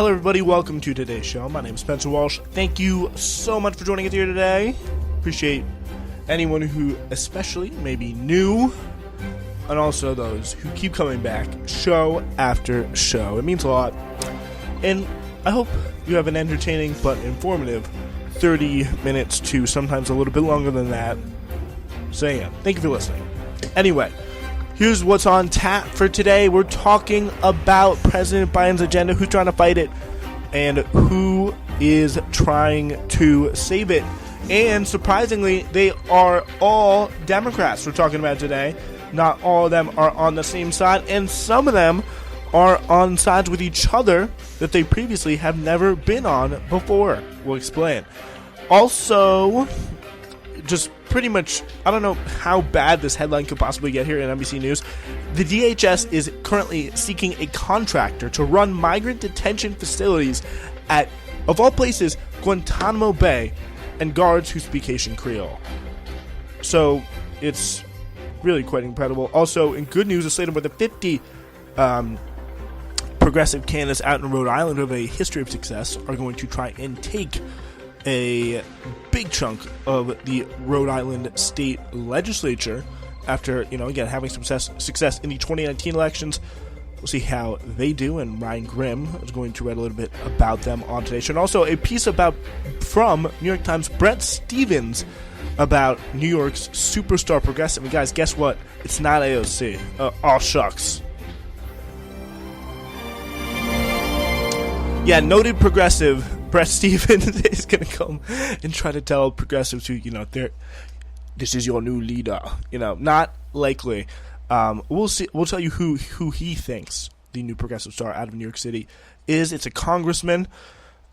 Hello everybody, welcome to today's show. My name is Spencer Walsh. Thank you so much for joining us here today. Appreciate anyone who especially may be new, and also those who keep coming back show after show. It means a lot. And I hope you have an entertaining but informative 30 minutes to sometimes a little bit longer than that. So yeah, thank you for listening. Anyway, here's what's on tap for today. We're talking about President Biden's agenda, who's trying to fight it, and who is trying to save it. And surprisingly, they are all Democrats we're talking about today. Not all of them are on the same side, and some of them are on sides with each other that they previously have never been on before. We'll explain. Also, just pretty much, I don't know how bad this headline could possibly get here in NBC News. The DHS is currently seeking a contractor to run migrant detention facilities at, of all places, Guantanamo Bay, and guards who speak Haitian Creole. So, it's really quite incredible. Also, in good news, a slate of more than 50 progressive candidates out in Rhode Island who have a history of success are going to try and take a big chunk of the Rhode Island state legislature after, again, having success in the 2019 elections. We'll see how they do, and Ryan Grimm is going to read a little bit about them on today's show. And also a piece from New York Times, Bret Stephens, about New York's superstar progressive. And guys, guess what? It's not AOC. Aw shucks. Yeah, noted progressive Bret Stephens is going to come and try to tell progressives who, this is your new leader. Not likely. We'll see. We'll tell you who he thinks the new progressive star out of New York City is. It's a congressman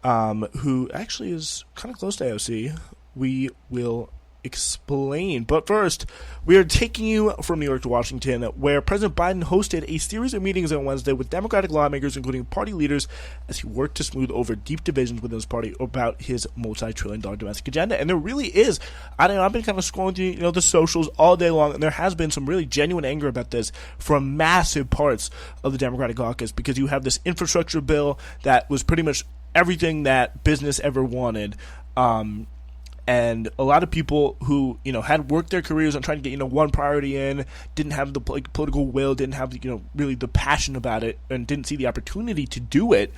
who actually is kind of close to AOC. We will explain. But first, we are taking you from New York to Washington, where President Biden hosted a series of meetings on Wednesday with Democratic lawmakers, including party leaders, as he worked to smooth over deep divisions within his party about his multi-trillion-dollar domestic agenda. And there really is. I've been kind of scrolling through, the socials all day long, and there has been some really genuine anger about this from massive parts of the Democratic caucus, because you have this infrastructure bill that was pretty much everything that business ever wanted. And a lot of people who, had worked their careers on trying to get, one priority in, didn't have the political will, didn't have, really the passion about it, and didn't see the opportunity to do it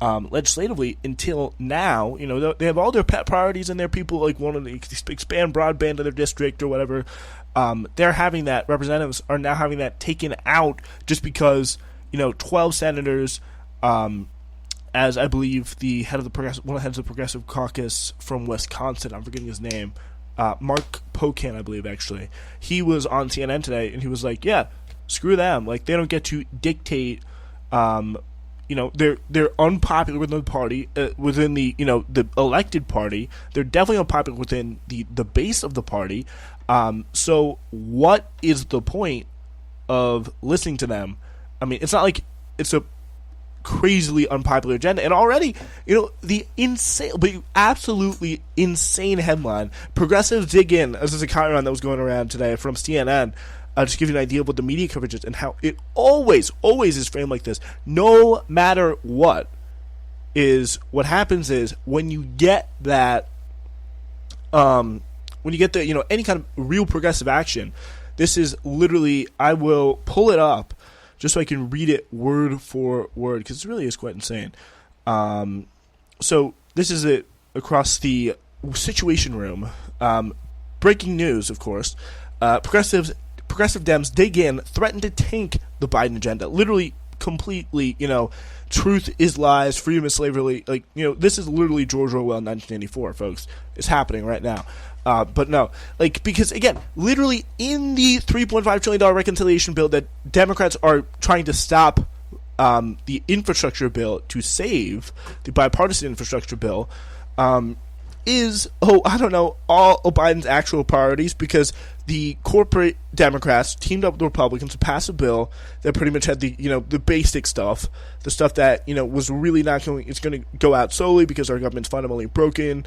legislatively until now. They have all their pet priorities, and their people want to expand broadband to their district or whatever. They're having that, representatives are now having that taken out just because, 12 senators, as I believe the head of one of the heads of the Progressive Caucus from Wisconsin, I'm forgetting his name, Mark Pocan, I believe, actually. He was on CNN today, and he was like, yeah, screw them. They don't get to dictate, they're unpopular within the party, within the, the elected party. They're definitely unpopular within the base of the party. So what is the point of listening to them? I mean, it's not like it's a crazily unpopular agenda, and already the insane, but absolutely insane headline, progressives dig in. This is a comment that was going around today from CNN, just to give you an idea of what the media coverage is and how it always is framed like this. No matter what happens is when you get that any kind of real progressive action, this is literally, I will pull it up just so I can read it word for word, because it really is quite insane. So this is it across the Situation Room. Breaking news, of course. Progressive Dems dig in, threaten to tank the Biden agenda. Literally, completely, truth is lies, freedom is slavery. This is literally George Orwell 1984, folks. It's happening right now. But no, because again, literally in the $3.5 trillion reconciliation bill that Democrats are trying to stop the infrastructure bill to save, the bipartisan infrastructure bill, is, all of Biden's actual priorities, because the corporate Democrats teamed up with the Republicans to pass a bill that pretty much had the, the basic stuff, the stuff that, was really not going, it's going to go out solely because our government's fundamentally broken,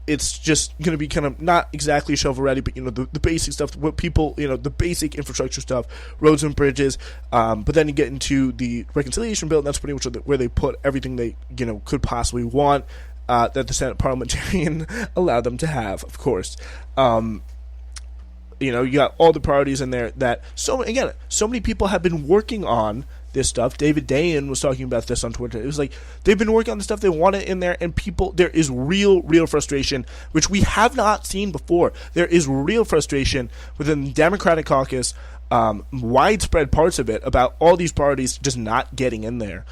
it's just going to be kind of not exactly shovel ready, but the basic stuff, what people, the basic infrastructure stuff, roads and bridges. But then you get into the reconciliation bill, and that's pretty much where they put everything they could possibly want that the Senate parliamentarian allowed them to have, of course. You got all the priorities in there that so many people have been working on this stuff. David Dayen was talking about this on Twitter. It was like they've been working on the stuff, they want it in there, and there is real frustration, which we have not seen before. There is real frustration within the Democratic caucus, widespread parts of it, about all these priorities just not getting in there.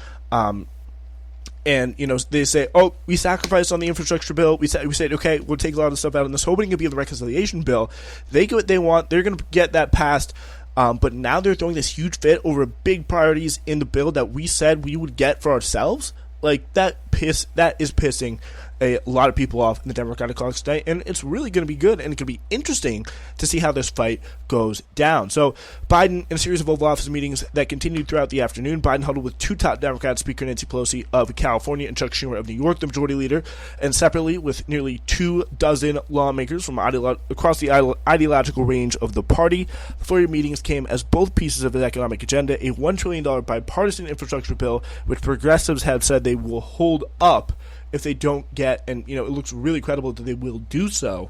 And, they say, oh, we sacrificed on the infrastructure bill. We said, okay, we'll take a lot of stuff out on this, hoping it could be in the reconciliation bill. They get what they want. They're going to get that passed. But now they're throwing this huge fit over big priorities in the bill that we said we would get for ourselves. Like, that is pissing a lot of people off in the Democratic caucus today, and it's really going to be good, and it could be interesting to see how this fight goes down. So Biden, in a series of Oval Office meetings that continued throughout the afternoon, Biden huddled with two top Democrats, Speaker Nancy Pelosi of California and Chuck Schumer of New York, the majority leader, and separately with nearly 24 lawmakers from across the ideological range of the party. The flurry of meetings came as both pieces of the economic agenda, a $1 trillion bipartisan infrastructure bill, which progressives have said they will hold up if they don't get, and it looks really credible that they will do so,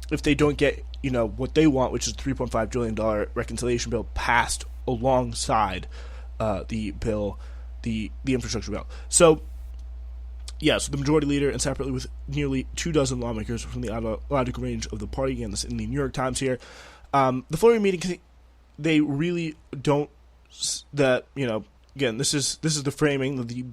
if they don't get what they want, which is a $3.5 trillion reconciliation bill passed alongside the infrastructure bill. So so the majority leader, and separately with nearly 24 lawmakers from the ideological range of the party, again, this in the New York Times here, the flurry meeting, they really don't, again, this is the framing of the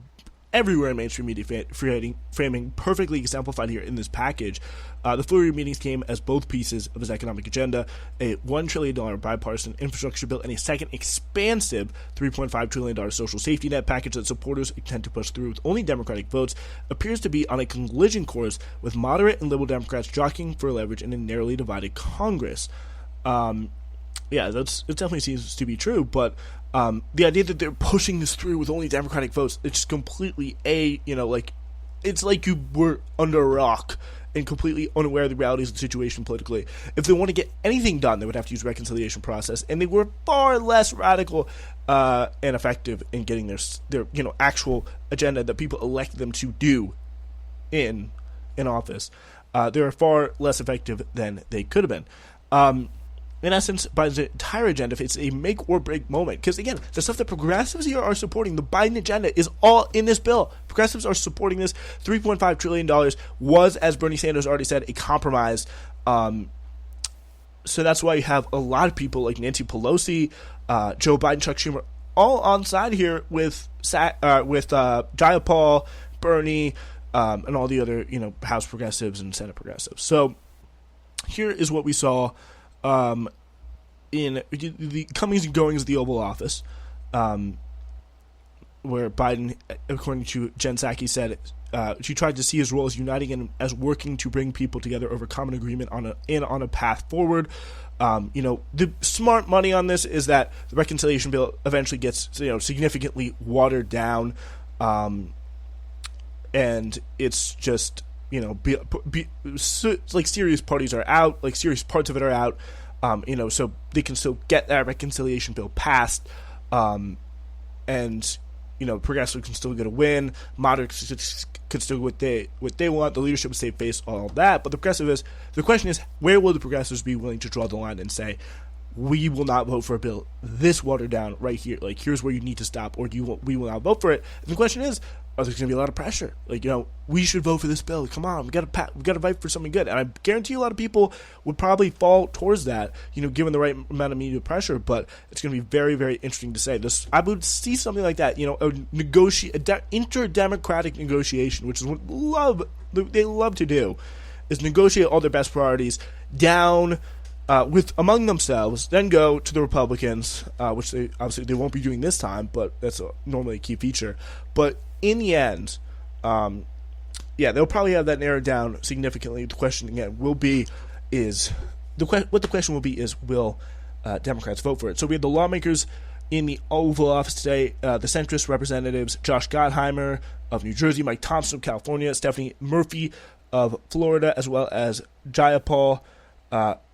everywhere in mainstream media framing, perfectly exemplified here in this package. The flurry of meetings came as both pieces of his economic agenda, a $1 trillion bipartisan infrastructure bill, and a second expansive $3.5 trillion social safety net package that supporters intend to push through with only Democratic votes, appears to be on a collision course with moderate and liberal Democrats jockeying for leverage in a narrowly divided Congress. It definitely seems to be true, but the idea that they're pushing this through with only Democratic votes, it's just completely it's like you were under a rock and completely unaware of the realities of the situation politically. If they want to get anything done, they would have to use the reconciliation process, and they were far less radical and effective in getting their actual agenda that people elected them to do in office. They were far less effective than they could have been. In essence, Biden's entire agenda, it's a make-or-break moment. Because, again, the stuff that progressives here are supporting, the Biden agenda, is all in this bill. Progressives are supporting this. $3.5 trillion was, as Bernie Sanders already said, a compromise. So that's why you have a lot of people like Nancy Pelosi, Joe Biden, Chuck Schumer, all on side here with Jayapal, Bernie, and all the other House progressives and Senate progressives. So here is what we saw in the comings and goings of the Oval Office, where Biden, according to Jen Psaki, said she tried to see his role as uniting and as working to bring people together over common agreement on a path forward. The smart money on this is that the reconciliation bill eventually gets significantly watered down, and it's just like serious parties are out, like serious parts of it are out, so they can still get that reconciliation bill passed, and progressives can still get a win, moderates could still get what they want, the leadership would save face, all of that. But the question is, where will the progressives be willing to draw the line and say, we will not vote for a bill this watered down right here, like here's where you need to stop, or we will not vote for it? And the question is, there's going to be a lot of pressure. Like, we should vote for this bill. Come on, we got to fight for something good. And I guarantee a lot of people would probably fall towards that, given the right amount of media pressure. But it's going to be very, very interesting to say. I would see something like that. Inter-democratic negotiation, which is what they love to do, is negotiate all their best priorities down among themselves, then go to the Republicans, which they won't be doing this time, but that's normally a key feature. But in the end, they'll probably have that narrowed down significantly. The question again will be will Democrats vote for it? So we had the lawmakers in the Oval Office today, the centrist representatives Josh Gottheimer of New Jersey, Mike Thompson of California, Stephanie Murphy of Florida, as well as Jayapal,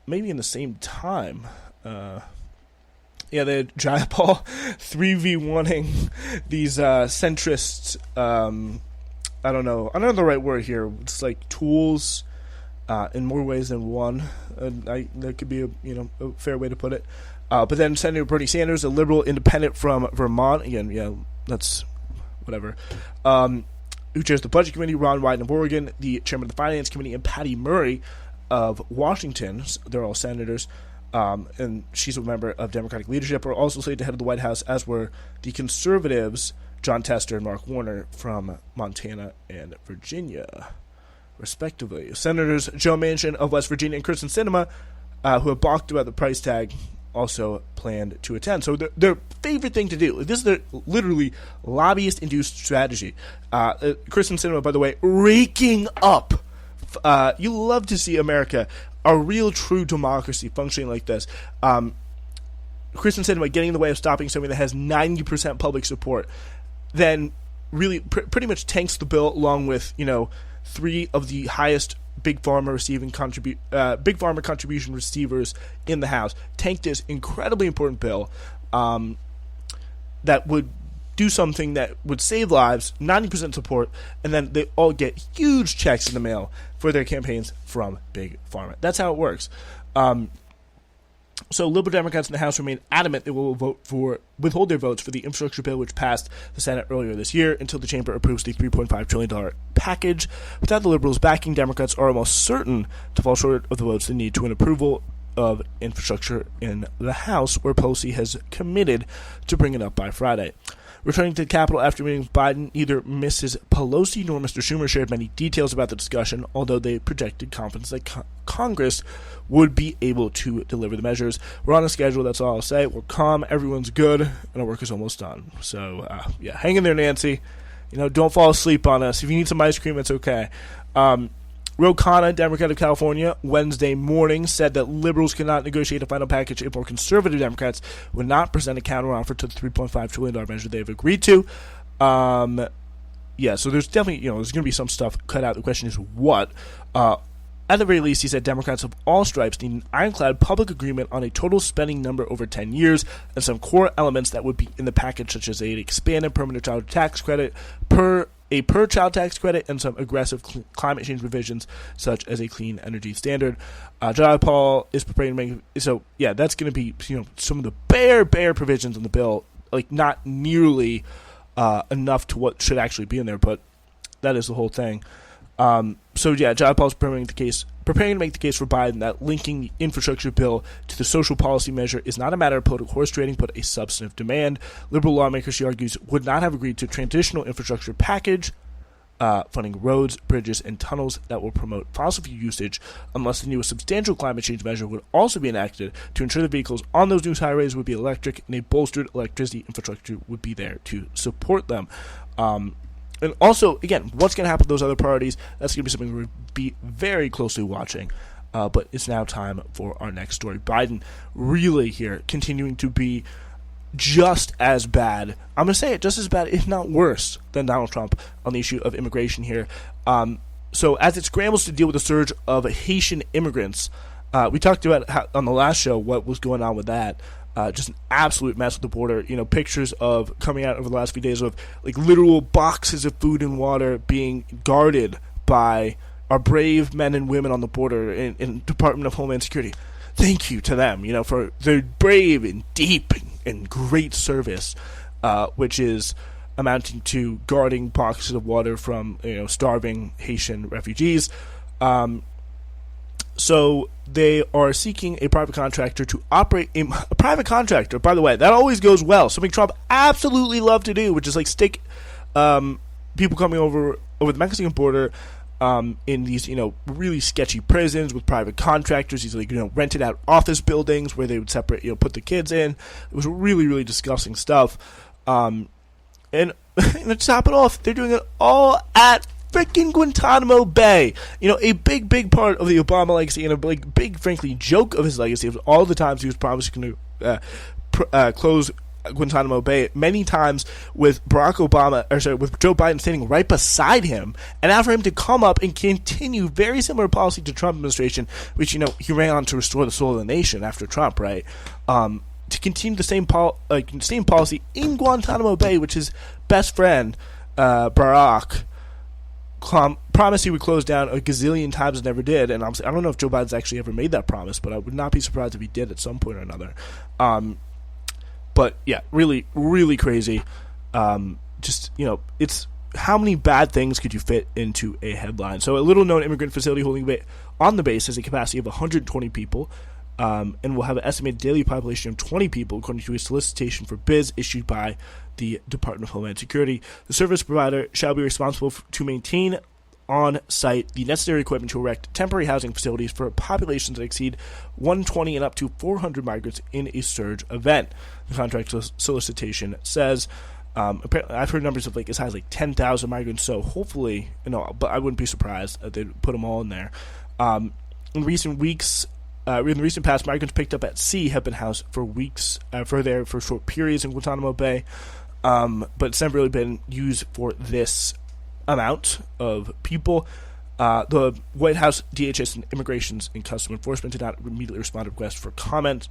maybe in the same time. They had Jayapal 3v1ing these centrists. I don't know the right word here. It's like tools in more ways than one. That could be a fair way to put it. But then Senator Bernie Sanders, a liberal independent from Vermont, again, that's whatever. Who chairs the Budget Committee, Ron Wyden of Oregon, the chairman of the Finance Committee, and Patty Murray of Washington. They're all senators. And she's a member of Democratic leadership, are also slated to head of the White House, as were the conservatives, John Tester and Mark Warner from Montana and Virginia, respectively. Senators Joe Manchin of West Virginia and Kyrsten Sinema, who have balked about the price tag, also planned to attend. So their favorite thing to do, this is their literally lobbyist-induced strategy. Kyrsten Sinema, by the way, raking up. You love to see America, a real true democracy, functioning like this. Kyrsten Sinema getting in the way of stopping something that has 90% public support, then really pretty much tanks the bill, along with three of the highest big pharma contribution receivers in the House. Tanked this incredibly important bill that would do something that would save lives, 90% support, and then they all get huge checks in the mail for their campaigns from big pharma. That's how it works. So Liberal Democrats in the House remain adamant they will withhold their votes for the infrastructure bill, which passed the Senate earlier this year, until the chamber approves the $3.5 trillion package. Without the Liberals backing, Democrats are almost certain to fall short of the votes they need to an approval of infrastructure in the House, where Pelosi has committed to bring it up by Friday. Returning to the Capitol after meeting with Biden, neither Mrs. Pelosi nor Mr. Schumer shared many details about the discussion, although they projected confidence that Congress would be able to deliver the measures. We're on a schedule, that's all I'll say. We're calm, everyone's good, and our work is almost done. So, hang in there, Nancy. Don't fall asleep on us. If you need some ice cream, it's okay. Ro Khanna, Democrat of California, Wednesday morning said that liberals cannot negotiate a final package if more conservative Democrats would not present a counteroffer to the $3.5 trillion measure they've agreed to. So there's definitely, there's going to be some stuff cut out. The question is what? At the very least, he said Democrats of all stripes need an ironclad public agreement on a total spending number over 10 years and some core elements that would be in the package, such as an expanded permanent child tax credit, a per-child tax credit, and some aggressive climate change provisions, such as a clean energy standard. Jayapal is preparing to make... So, that's going to be, some of the bare provisions in the bill, like, not nearly enough to what should actually be in there, but that is the whole thing. Jayapal is preparing to make the case for Biden that linking the infrastructure bill to the social policy measure is not a matter of political horse trading, but a substantive demand. Liberal lawmakers, she argues, would not have agreed to a transitional infrastructure package funding roads, bridges, and tunnels that will promote fossil fuel usage unless the newest substantial climate change measure would also be enacted to ensure the vehicles on those new highways would be electric, and a bolstered electricity infrastructure would be there to support them. And also, again, what's going to happen with those other priorities? That's going to be something we'll be very closely watching. But it's now time for our next story. Biden really here continuing to be just as bad. I'm going to say it, just as bad, if not worse, than Donald Trump on the issue of immigration here. So as it scrambles to deal with the surge of Haitian immigrants, we talked about how, on the last show, what was going on with that. Just an absolute mess with the border. Pictures of coming out over the last few days of like literal boxes of food and water being guarded by our brave men and women on the border in Department of Homeland Security. Thank you to them, for their brave and deep and great service, which is amounting to guarding boxes of water from starving Haitian refugees. So they are seeking a private contractor to operate a private contractor. By the way, that always goes well. Something Trump absolutely loved to do, which is like stick people coming over the Mexican border in these really sketchy prisons with private contractors. These rented out office buildings where they would separate put the kids in. It was really, really disgusting stuff. And to top it off, they're doing it all at freaking Guantanamo Bay. A big part of the Obama legacy, and a big, frankly, joke of his legacy of all the times he was promising to close Guantanamo Bay many times with with Joe Biden standing right beside him, and after him to come up and continue very similar policy to Trump administration, which he ran on to restore the soul of the nation after Trump, right? To continue the same policy in Guantanamo Bay, which his best friend Barack promised he would close down a gazillion times and never did. And I don't know if Joe Biden's actually ever made that promise, but I would not be surprised if he did at some point or another. But yeah, really, really crazy. It's how many bad things could you fit into a headline? So a little-known immigrant facility holding on the base has a capacity of 120 people, and will have an estimated daily population of 20 people, according to a solicitation for bids issued by the Department of Homeland Security. The service provider shall be responsible to maintain on site the necessary equipment to erect temporary housing facilities for populations that exceed 120 and up to 400 migrants in a surge event. The contract solicitation says. Apparently, I've heard numbers of as high as 10,000 migrants. So hopefully, but I wouldn't be surprised if they put them all in there. In recent weeks. In the recent past, migrants picked up at sea have been housed for weeks, for short periods in Guantanamo Bay, but it's never really been used for this amount of people. The White House, DHS, and Immigrations and Customs Enforcement did not immediately respond to requests for comment.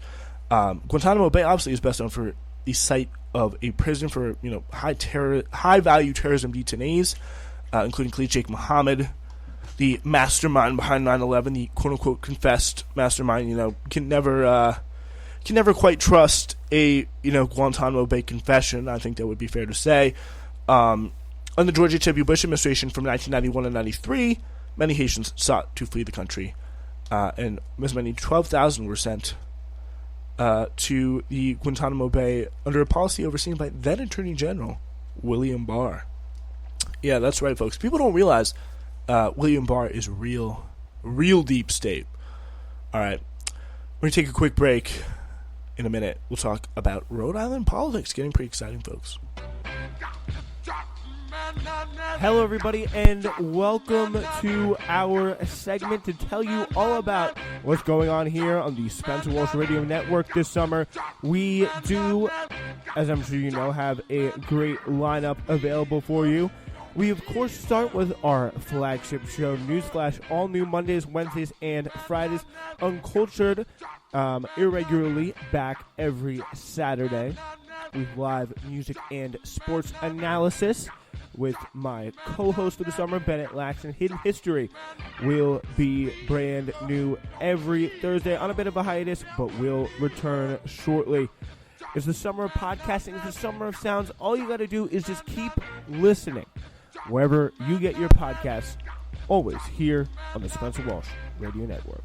Guantanamo Bay obviously is best known for the site of a prison for high value terrorism detainees, including Khalid Sheikh Mohammed, the mastermind behind 9/11, the quote-unquote confessed mastermind. Can never quite trust a Guantanamo Bay confession. I think that would be fair to say. Under the George H.W. Bush administration from 1991 and 93, many Haitians sought to flee the country, and as many 12,000 were sent to the Guantanamo Bay under a policy overseen by then Attorney General William Barr. Yeah, that's right, folks. People don't realize William Barr is real deep state. All right, we're going to take a quick break. In a minute, we'll talk about Rhode Island politics. Getting pretty exciting, folks. Hello, everybody, and welcome to our segment to tell you all about what's going on here on the Spencer Walsh Radio Network this summer. We do, as I'm sure you know, have a great lineup available for you. We, of course, start with our flagship show, Newsflash, all new Mondays, Wednesdays, and Fridays. Uncultured, irregularly back every Saturday with live music and sports analysis with my co-host for the summer, Bennett Laxton. Hidden History will be brand new every Thursday on a bit of a hiatus, but will return shortly. It's the summer of podcasting. It's the summer of sounds. All you got to do is just keep listening wherever you get your podcasts, always here on the Spencer Walsh Radio Network.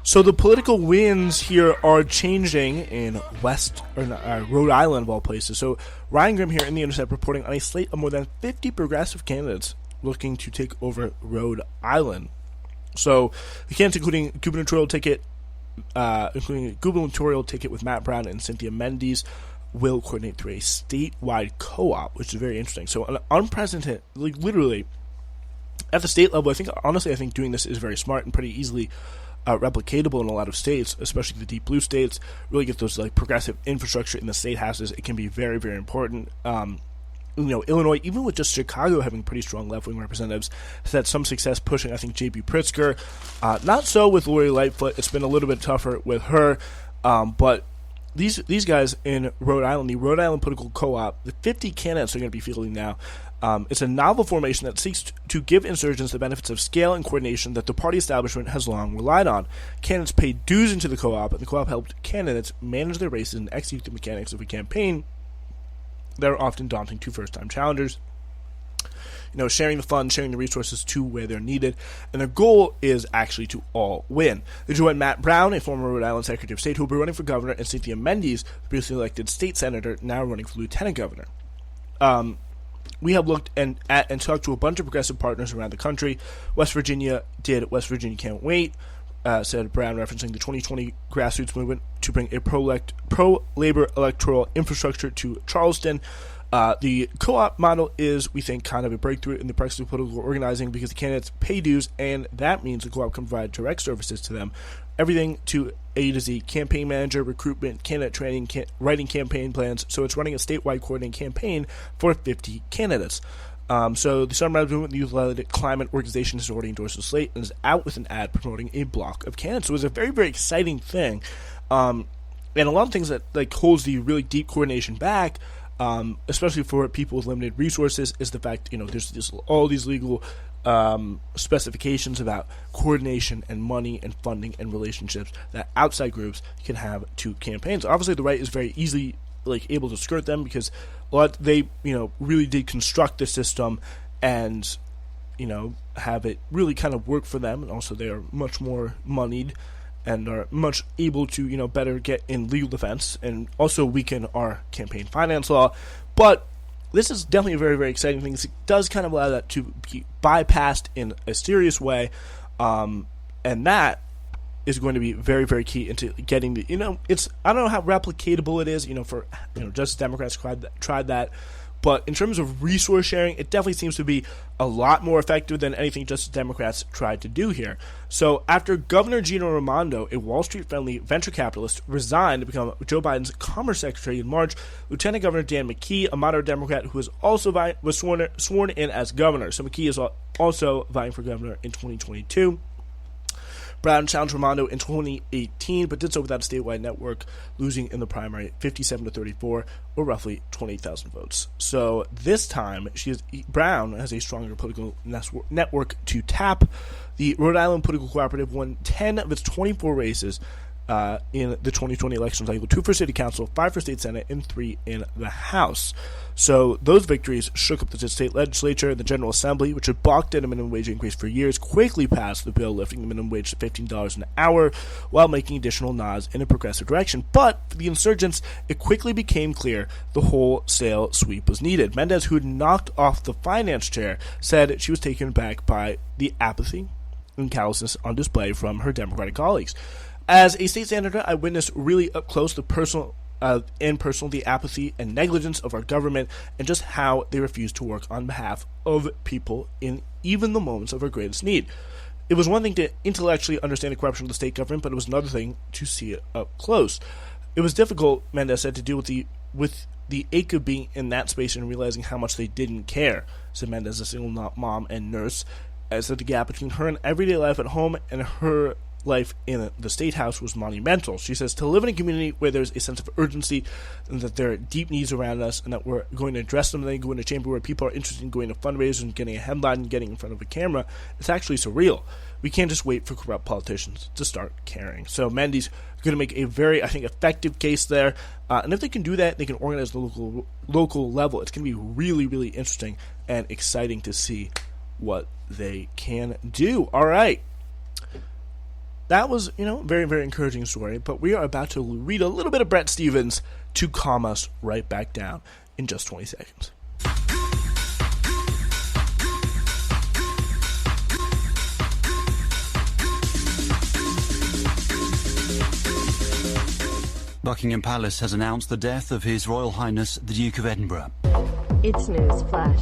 So the political winds here are changing in Rhode Island, of all places. So Ryan Grimm here in The Intercept reporting on a slate of more than 50 progressive candidates looking to take over Rhode Island. So the candidates including a gubernatorial ticket with Matt Brown and Cynthia Mendes will coordinate through a statewide co-op, which is very interesting. So an unprecedented, literally, at the state level, I think doing this is very smart and pretty easily replicatable in a lot of states, especially the deep blue states. Really get those progressive infrastructure in the state houses. It can be very, very important. Illinois, even with just Chicago having pretty strong left-wing representatives, has had some success pushing, I think, J.B. Pritzker. Not so with Lori Lightfoot. It's been a little bit tougher with her, but these guys in Rhode Island, the Rhode Island Political Co-op, the 50 candidates are going to be fielding now. It's a novel formation that seeks to give insurgents the benefits of scale and coordination that the party establishment has long relied on. Candidates pay dues into the co-op, and the co-op helped candidates manage their races and execute the mechanics of a campaign that are often daunting to first-time challengers. Sharing the funds, sharing the resources to where they're needed, and their goal is actually to all win. They join Matt Brown, a former Rhode Island Secretary of State, who will be running for governor, and Cynthia Mendes, previously elected state senator, now running for lieutenant governor. We have looked and talked to a bunch of progressive partners around the country. West Virginia did. West Virginia can't wait, said Brown, referencing the 2020 grassroots movement to bring a pro-labor electoral infrastructure to Charleston. The co-op model is, we think, kind of a breakthrough in the practice of political organizing because the candidates pay dues, and that means the co-op can provide direct services to them. Everything to A to Z: campaign manager, recruitment, candidate training, writing campaign plans. So it's running a statewide coordinating campaign for 50 candidates. So the Southern Baptist Movement, the Youth Athletic Climate Organization, has already endorsed the slate and is out with an ad promoting a block of candidates. So it was a very, very exciting thing. And a lot of things that holds the really deep coordination back, especially for people with limited resources, is the fact, there's all these legal specifications about coordination and money and funding and relationships that outside groups can have to campaigns. Obviously, the right is very easily able to skirt them because they really did construct the system and have it really kind of work for them, and also they are much more moneyed and are much able to better get in legal defense and also weaken our campaign finance law. But this is definitely a very, very exciting thing. It does kind of allow that to be bypassed in a serious way, and that is going to be very, very key into getting the, I don't know how replicatable it is, for, Justice Democrats tried that, but in terms of resource sharing, it definitely seems to be a lot more effective than anything Justice Democrats tried to do here. So after Governor Gino Raimondo, a Wall Street-friendly venture capitalist, resigned to become Joe Biden's Commerce Secretary in March, Lieutenant Governor Dan McKee, a moderate Democrat who was sworn in as governor. So McKee is also vying for governor in 2022. Brown challenged Raimondo in 2018, but did so without a statewide network, losing in the primary 57-34, or roughly 28,000 votes. So this time, Brown has a stronger political network to tap. The Rhode Island Political Cooperative won 10 of its 24 races in the 2020 election cycle, 2 for city council, 5 for state senate, and 3 in the House. So those victories shook up the state legislature. The General Assembly, which had balked at a minimum wage increase for years, quickly passed the bill lifting the minimum wage to $15 an hour while making additional nods in a progressive direction. But for the insurgents, it quickly became clear the wholesale sweep was needed. Mendez, who had knocked off the finance chair, said she was taken aback by the apathy and callousness on display from her Democratic colleagues. As a state senator, I witnessed really up close the the apathy and negligence of our government and just how they refuse to work on behalf of people in even the moments of our greatest need. It was one thing to intellectually understand the corruption of the state government, but it was another thing to see it up close. It was difficult, Mendez said, to deal with the ache of being in that space and realizing how much they didn't care, said Mendez, a single mom and nurse, as that the gap between her and everyday life at home and her life in the state house was monumental. She says, to live in a community where there's a sense of urgency and that there are deep needs around us and that we're going to address them, and then go in a chamber where people are interested in going to fundraisers and getting a headline and getting in front of a camera, it's actually surreal. We can't just wait for corrupt politicians to start caring. So Mendy's going to make a very, I think, effective case there. And if they can do that, they can organize the local level. It's going to be really, really interesting and exciting to see what they can do. All right. That was, very, very encouraging story, but we are about to read a little bit of Bret Stephens to calm us right back down in just 20 seconds. Buckingham Palace has announced the death of His Royal Highness the Duke of Edinburgh. It's news flash.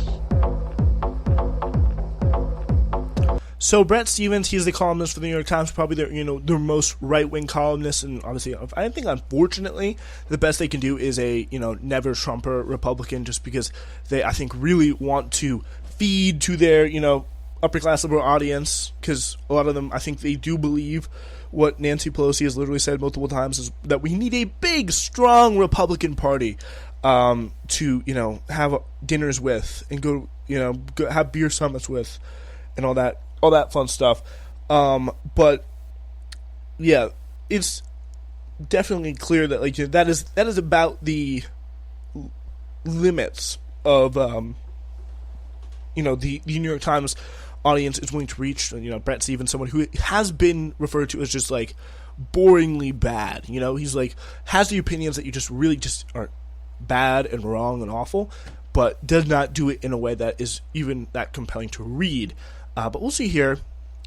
So Bret Stephens, he's the columnist for the New York Times, probably their most right-wing columnist, and obviously, I think unfortunately, the best they can do is a never Trumper Republican, just because they, I think, really want to feed to their upper class liberal audience, because a lot of them, I think, they do believe what Nancy Pelosi has literally said multiple times, is that we need a big, strong Republican Party to have dinners with and go have beer summits with and all that fun stuff. But yeah, it's definitely clear that that is about the limits of the New York Times audience is willing to reach. Bret Stephens, someone who has been referred to as just boringly bad. He's has the opinions that you just really just are bad and wrong and awful, but does not do it in a way that is even that compelling to read. But we'll see here.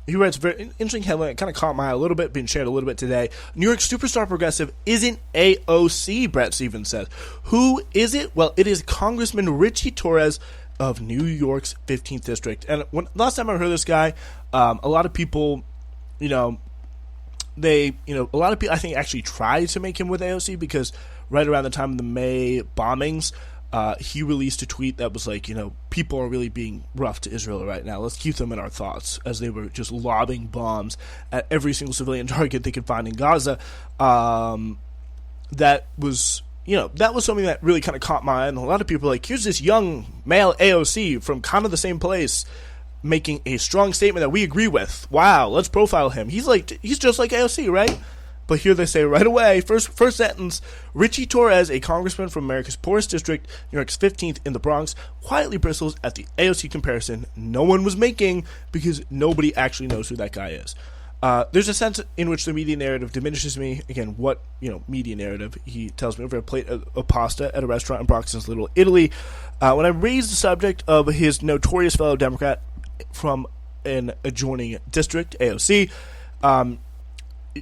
he writes a very interesting headline. It kind of caught my eye a little bit, being shared a little bit today. New York superstar progressive isn't AOC, Bret Stephens says. Who is it? Well, it is Congressman Richie Torres of New York's 15th District. And last time I heard this guy, a lot of people, a lot of people, I think, actually tried to make him with AOC because right around the time of the May bombings, he released a tweet that was like, people are really being rough to Israel right now. Let's keep them in our thoughts, as they were just lobbing bombs at every single civilian target they could find in Gaza. That was something that really kind of caught my eye. And a lot of people were like, here's this young male AOC from kind of the same place making a strong statement that we agree with. Wow, let's profile him. He's just like AOC, right? But here they say right away, first sentence, Richie Torres, a congressman from America's poorest district, New York's 15th in the Bronx, quietly bristles at the AOC comparison no one was making because nobody actually knows who that guy is. There's a sense in which the media narrative diminishes me. Again, what, media narrative? He tells me over a plate of pasta at a restaurant in Bronx's Little Italy. When I raised the subject of his notorious fellow Democrat from an adjoining district, AOC,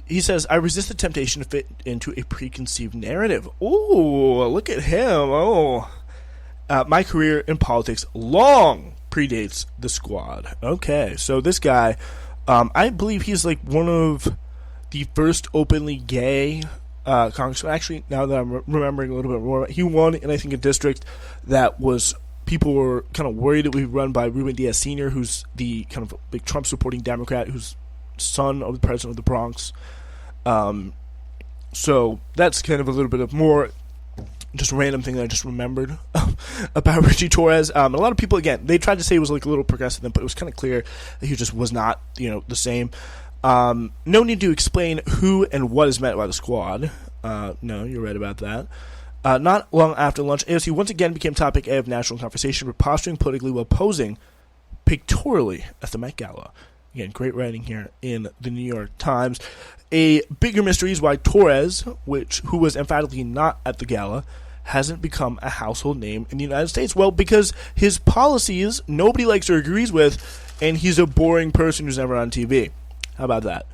he says, I resist the temptation to fit into a preconceived narrative. Ooh, look at him. Oh. My career in politics long predates the Squad. Okay, so this guy, I believe he's like one of the first openly gay congressmen. Actually, now that I'm remembering a little bit more, he won in, I think, a district that was, people were kind of worried it would be run by Ruben Diaz Sr., who's the kind of big Trump-supporting Democrat, who's son of the president of the Bronx. So that's kind of a little bit of more just random thing that I just remembered about Richie Torres. A lot of people, again, they tried to say he was like a little progressive, but it was kind of clear that he just was not, the same. No need to explain who and what is meant by the Squad. No, you're right about that. Not long after lunch, AOC once again became topic A of national conversation, posturing politically while posing pictorially at the Met Gala. Again, great writing here in the New York Times. A bigger mystery is why Torres, who was emphatically not at the gala, hasn't become a household name in the United States. Well, because his policies nobody likes or agrees with, and he's a boring person who's never on TV. How about that?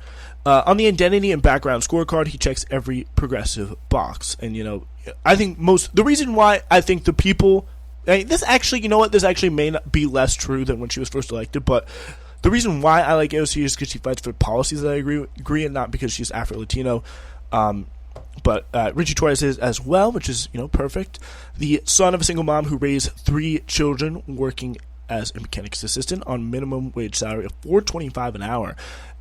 On the identity and background scorecard, he checks every progressive box. And, I think the reason why I think the people, this actually, this actually may not be less true than when she was first elected, but the reason why I like AOC is because she fights for policies that I agree and not because she's Afro-Latino. But Richie Torres is as well, which is, perfect. The son of a single mom who raised 3 children working as a mechanic's assistant on minimum wage salary of $4.25 an hour.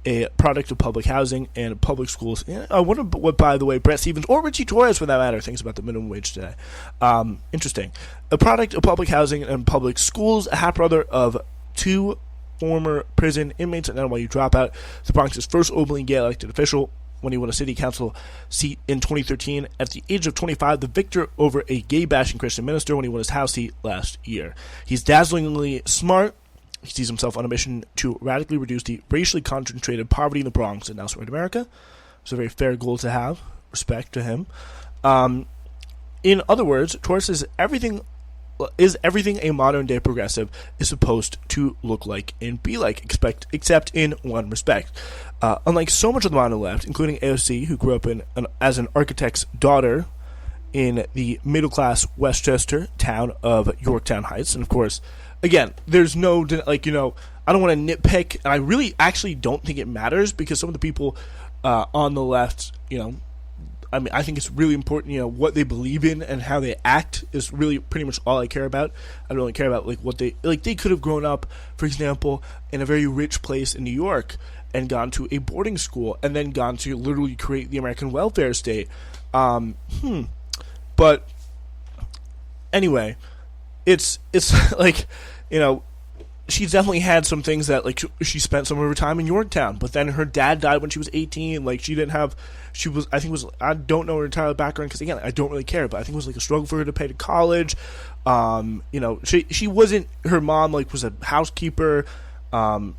A product of public housing and public schools. I wonder what, by the way, Bret Stephens, or Richie Torres for that matter, thinks about the minimum wage today. Interesting. A product of public housing and public schools, a half-brother of 2 former prison inmates and NYU dropout, the Bronx's first openly gay elected official when he won a city council seat in 2013. At the age of 25, the victor over a gay-bashing Christian minister when he won his House seat last year. He's dazzlingly smart. He sees himself on a mission to radically reduce the racially concentrated poverty in the Bronx and elsewhere in America. It's a very fair goal to have. Respect to him. In other words, Torres is everything a modern-day progressive is supposed to look like and be like, except in one respect. Unlike so much of the modern left, including AOC, who grew up as an architect's daughter in the middle-class Westchester town of Yorktown Heights, and of course, again, there's no, I don't want to nitpick, and I really actually don't think it matters, because some of the people on the left, I think it's really important, what they believe in and how they act is really pretty much all I care about. I don't really care about, what they could have grown up, for example, in a very rich place in New York and gone to a boarding school and then gone to literally create the American welfare state. But anyway, it's she's definitely had some things that, she spent some of her time in Yorktown, but then her dad died when she was 18. I don't know her entire background, because, again, I don't really care, but I think it was, a struggle for her to pay to college. She wasn't, her mom, was a housekeeper. I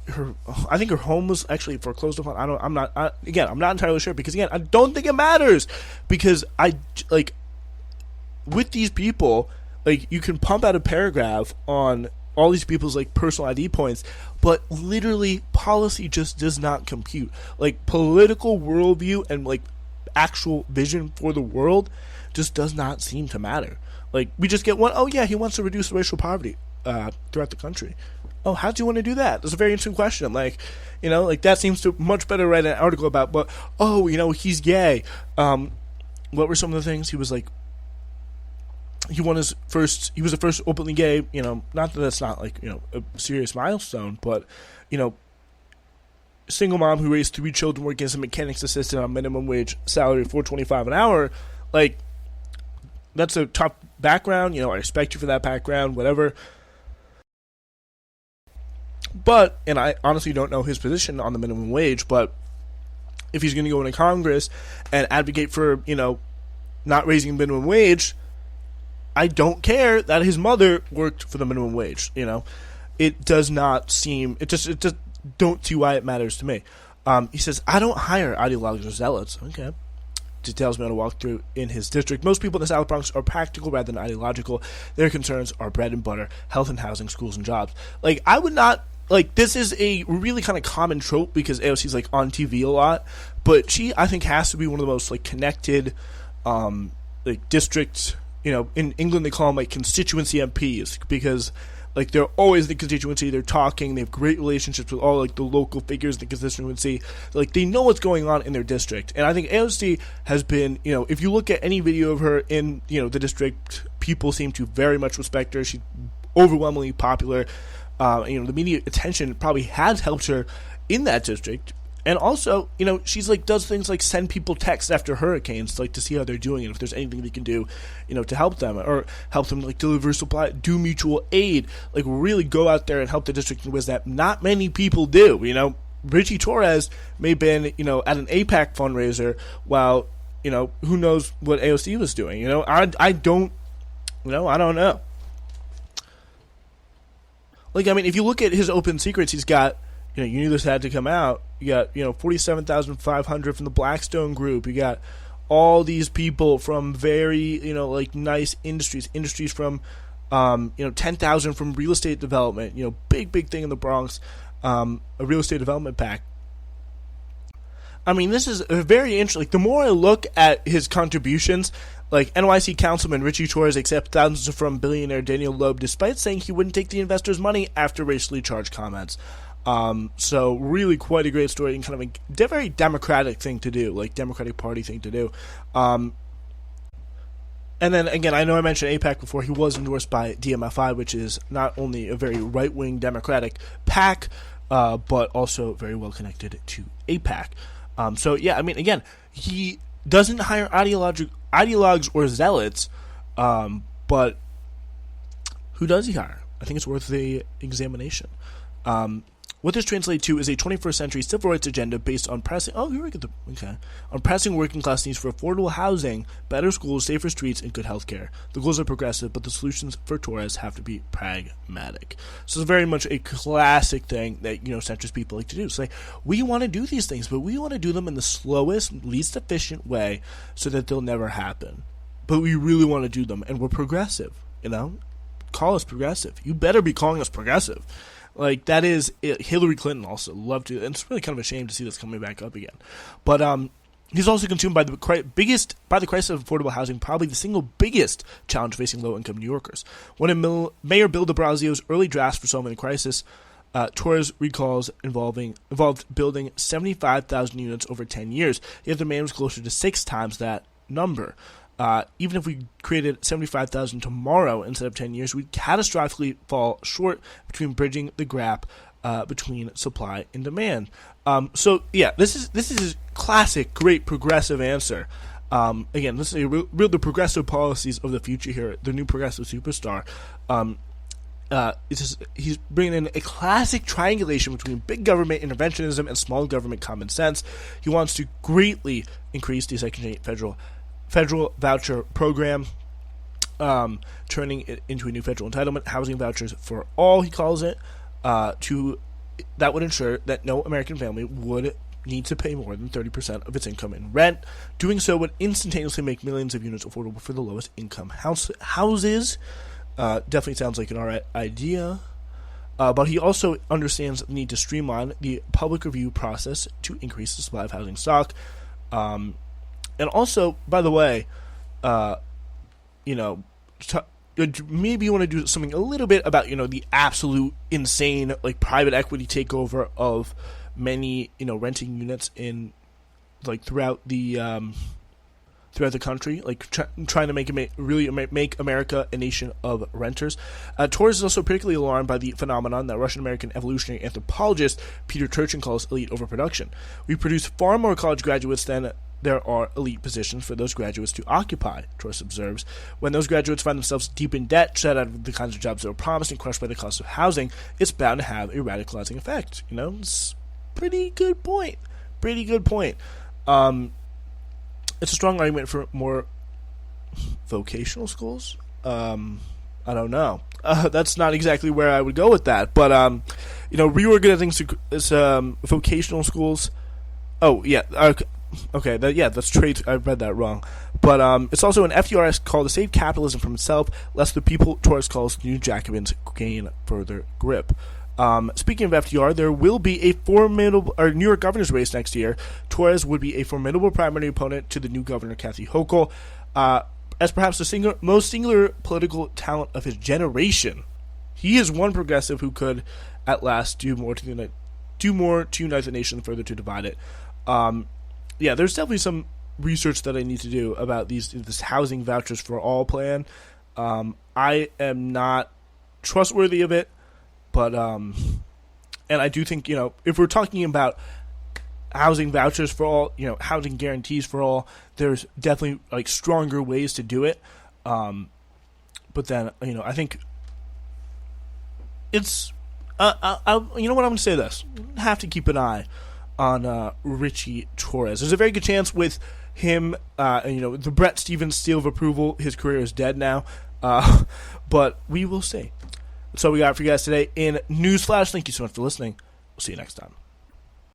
think her home was actually foreclosed upon. I'm not entirely sure, because, again, I don't think it matters, because with these people, you can pump out a paragraph on all these people's like personal ID points, but literally policy just does not compute. Like political worldview and like actual vision for the world just does not seem to matter. Like we just get one, oh yeah, he wants to reduce racial poverty throughout the country. Oh, how do you want to do that? That's a very interesting question. Like, you know, like that seems to much better write an article about, but oh, you know, he's gay. What were some of the things? He was like, he was the first openly gay, you know, not that that's not like, you know, a serious milestone, but, you know, single mom who raised 3 children working as a mechanics assistant on minimum wage salary of $4.25 an hour. Like, that's a tough background, you know, I respect you for that background, whatever. But, and I honestly don't know his position on the minimum wage, but if he's going to go into Congress and advocate for, you know, not raising minimum wage, I don't care that his mother worked for the minimum wage, you know. It does not seem, it just don't see why it matters to me. He says, I don't hire ideologues or zealots. Okay. Details me on a walkthrough in his district. Most people in the South Bronx are practical rather than ideological. Their concerns are bread and butter, health and housing, schools and jobs. Like, I would not, like, this is a really kind of common trope because AOC's, like, on TV a lot. But she, I think, has to be one of the most, like, connected, like, districts. You know, in England they call them, like, constituency MPs because, like, they're always in the constituency, they're talking, they have great relationships with all, like, the local figures in the constituency. Like, they know what's going on in their district. And I think AOC has been, you know, if you look at any video of her in, you know, the district, people seem to very much respect her. She's overwhelmingly popular. You know, the media attention probably has helped her in that district. And also, you know, she's like does things like send people texts after hurricanes, like to see how they're doing and if there's anything they can do, you know, to help them or help them like deliver supply, do mutual aid, like really go out there and help the district in ways that not many people do. You know, Richie Torres may have been, you know, at an AIPAC fundraiser while, you know, who knows what AOC was doing. You know, I don't know. Like, I mean, if you look at his open secrets, he's got, you know, you knew this had to come out. You got, you know, 47,500 from the Blackstone Group. You got all these people from very, you know, like nice industries from, you know, 10,000 from real estate development. You know, big thing in the Bronx, a real estate development pack. I mean, this is a very interesting. Like, the more I look at his contributions, like NYC Councilman Richie Torres accepts thousands from billionaire Daniel Loeb, despite saying he wouldn't take the investors' money after racially charged comments. So really quite a great story and kind of a very Democratic thing to do, like Democratic Party thing to do. And then again, I know I mentioned AIPAC before. He was endorsed by DMFI, which is not only a very right-wing Democratic PAC, but also very well connected to AIPAC. So yeah, I mean, again, he doesn't hire ideologues or zealots, but who does he hire? I think it's worth the examination. What this translates to is a 21st century civil rights agenda based on pressing working class needs for affordable housing, better schools, safer streets, and good health care. The goals are progressive, but the solutions for Torres have to be pragmatic. So it's very much a classic thing that, you know, centrist people like to do. Say, we want to do these things, but we want to do them in the slowest, least efficient way so that they'll never happen. But we really want to do them, and we're progressive, you know? Call us progressive. You better be calling us progressive. Like, that is it. Hillary Clinton also loved to, and it's really kind of a shame to see this coming back up again. But he's also consumed by the crisis of affordable housing, probably the single biggest challenge facing low-income New Yorkers. When Mayor Bill de Blasio's early drafts for solving the crisis, Torres recalls involved building 75,000 units over 10 years. Yet the demand was closer to 6 times that number. Even if we created 75,000 tomorrow instead of 10 years, we'd catastrophically fall short between bridging the gap between supply and demand. So yeah, this is classic, great progressive answer. Again, this is real the progressive policies of the future here. The new progressive superstar. He's bringing in a classic triangulation between big government interventionism and small government common sense. He wants to greatly increase the Section 8 federal voucher program, turning it into a new federal entitlement, housing vouchers for all, he calls it, that would ensure that no American family would need to pay more than 30% of its income in rent. Doing so would instantaneously make millions of units affordable for the lowest income houses. Definitely sounds like an alright idea. But he also understands the need to streamline the public review process to increase the supply of housing stock. And also, by the way, maybe you want to do something a little bit about, the absolute insane, like, private equity takeover of many, renting units in, like, throughout the country, like trying to make America a nation of renters. Torres is also particularly alarmed by the phenomenon that Russian-American evolutionary anthropologist Peter Turchin calls elite overproduction. We produce far more college graduates than there are elite positions for those graduates to occupy, Torres observes. When those graduates find themselves deep in debt, shut out of the kinds of jobs that were promised and crushed by the cost of housing, it's bound to have a radicalizing effect. It's a pretty good point. It's a strong argument for more vocational schools. I don't know. That's not exactly where I would go with that. But, reorganizing vocational schools. Oh, yeah. Okay, that's trade. I read that wrong. But it's also an FDR call to save capitalism from itself, lest the people Torres calls New Jacobins gain further grip. Speaking of FDR, there will be a formidable New York governor's race next year. Torres would be a formidable primary opponent to the new governor, Kathy Hochul, as perhaps the most singular political talent of his generation. He is one progressive who could, at last, do more to unite the nation, further to divide it. There's definitely some research that I need to do about this housing vouchers for all plan. I am not trustworthy of it. But, and I do think, if we're talking about housing vouchers for all, housing guarantees for all, there's definitely, like, stronger ways to do it. But then, I think it's, what, I'm going to say this. Have to keep an eye on Richie Torres. There's a very good chance with him, the Bret Stephens seal of approval, his career is dead now. But we will see. That's all we got for you guys today in Newsflash. Thank you so much for listening. We'll see you next time.